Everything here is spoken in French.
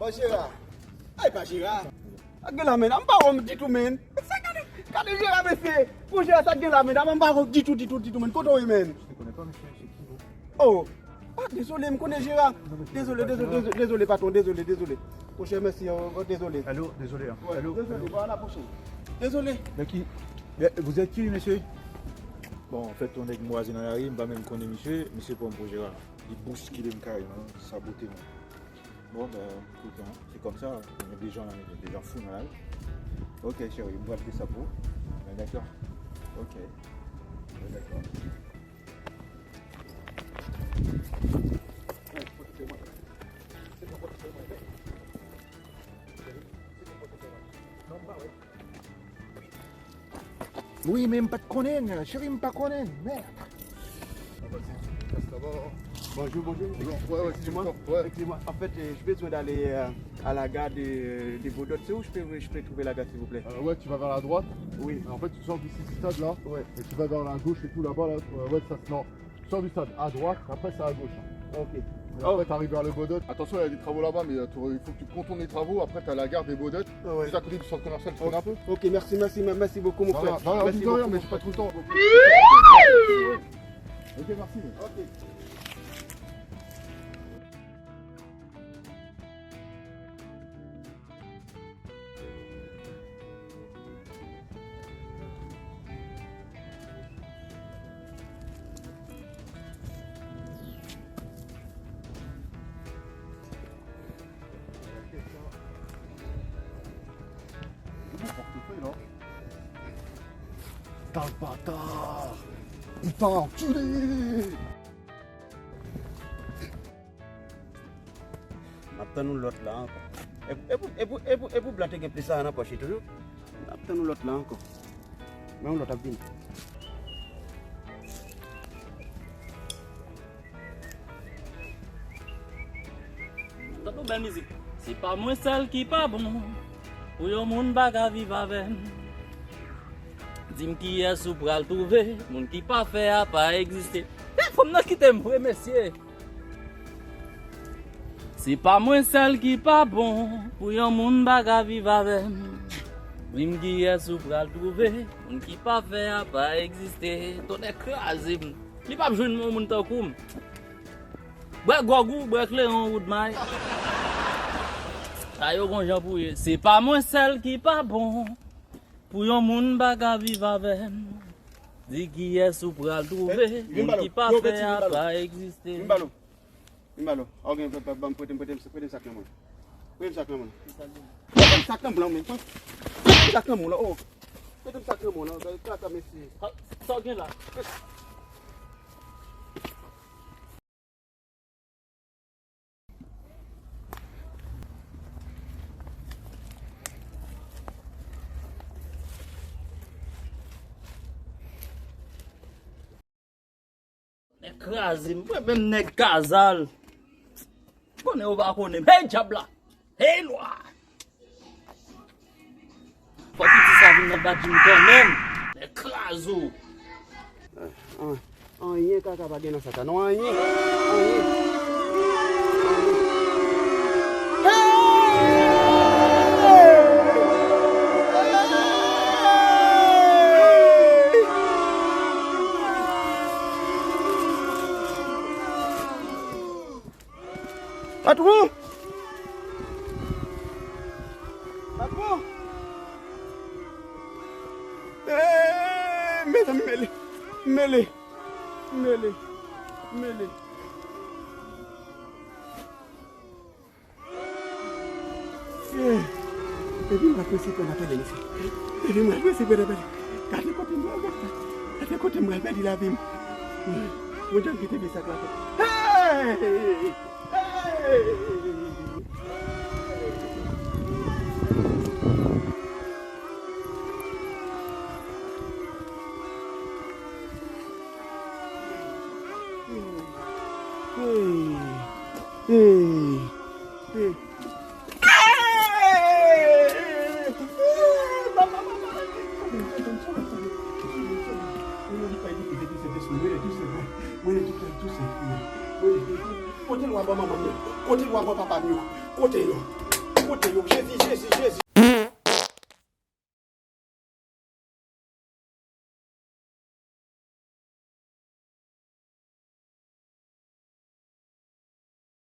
Bon, Gérard. Aïe, pas Gérard. Gela men, am pa rom di tout men. Quand Gérard me fait, pour Gérard ça gela men, am pa rom di tout men. Koto oui men. Je ne connais pas, monsieur, c'est qui vous? Oh. Ah, désolé, me connais Gérard. Désolé patron, désolé. Prochain merci, désolé. Allô, désolé. Hein. Ouais, Allô, désolé, allô. voilà la prochaine. Désolé. Mais qui? Mais vous êtes qui, monsieur? Bon, en fait, on est avec moi dans la rue, je ne sais pas monsieur pour me Gérard. Il bouscule carrément, saboter. Bon, ben, écoute, hein, c'est comme ça, il y a des gens fous dans la rue. Ok, chérie, on va appeler ça pour. Ben, d'accord. Ok. Ben, d'accord. Oui, mais pas de connaître, chérie, pas de connaître, merde. Bonjour. Ouais, Excusez-moi. ouais. Excusez-moi. En fait, je besoin d'aller à la gare des Vaudottes. C'est où je peux trouver la gare, s'il vous plaît? Ouais, tu vas vers la droite. Oui. En fait, tu sors d'ici du stade là. Ouais. Et tu vas vers la gauche et tout là-bas. Là. Ouais, ça se non. Tu sors du stade à droite, après c'est à gauche. Ok. Et après, tu arrives vers le Baudot. Attention, il y a des travaux là-bas, mais il faut que tu contournes les travaux. Après, tu as la gare des Baudot. Ouais. Juste à côté du centre commercial, tu connais un peu. Ok, merci beaucoup, mon frère. Non, Merci dis rien, beaucoup, mais mon je suis pas tout le temps. Ok, merci. Ok. Mon portefeuille là. Putain, le bâtard. Putain, enculé. Attends-nous l'autre là encore. Et vous blattez que plus ça n'a pas chez toujours. Attends-nous l'autre là encore. Mais on l'autre a bien. Dans nos belles musiques. C'est pas moi celle qui pas bon. Pour yon moun baga vivre avec. Dis-moi qui est sous pral trouver. Moun qui pas fait a pas exister. Faut me quitter moi monsieur. C'est pas moi celle qui pas bon. Pour yon moun baga vivre avec. Dis-moi qui est sous pral trouver. Moun qui pas fait a pas exister. Ton écrasé. Li pas besoin de moun ta koum. Boué gogou, boué clé en route maille. Ayo kon jan pou ye. C'est pas moi celle qui pas bon. Pour yon moun baga vivre avec. Dis qui est sous pral trouver. Moun qui pas fait a pas exister. Mimbalo. Ok, peut-être sac là moi. Peut-être sac là moi. Peut-être sac là moi mais pas. Sac là moi là. Oh. Peut-être sac là moi là. Tata merci. Ça vient là. Écrasé, même nèg Gazal. Connais ou pas connais. Hey diable. Hey loi. Faut que ça vienne battre quand même. Écrasé. Rien kaka pas dans ça. Non rien. Patron! Mêlé. Et puis, moi, c'est qu'on appelle ici. Et puis, moi, c'est qu'on appelle. Quand tu côté moi, il la vie. Moi, j'aime quitter les sacs là. Hey! Côté loin, papa, côté écoutez, Jésus, Jésus, Jésus.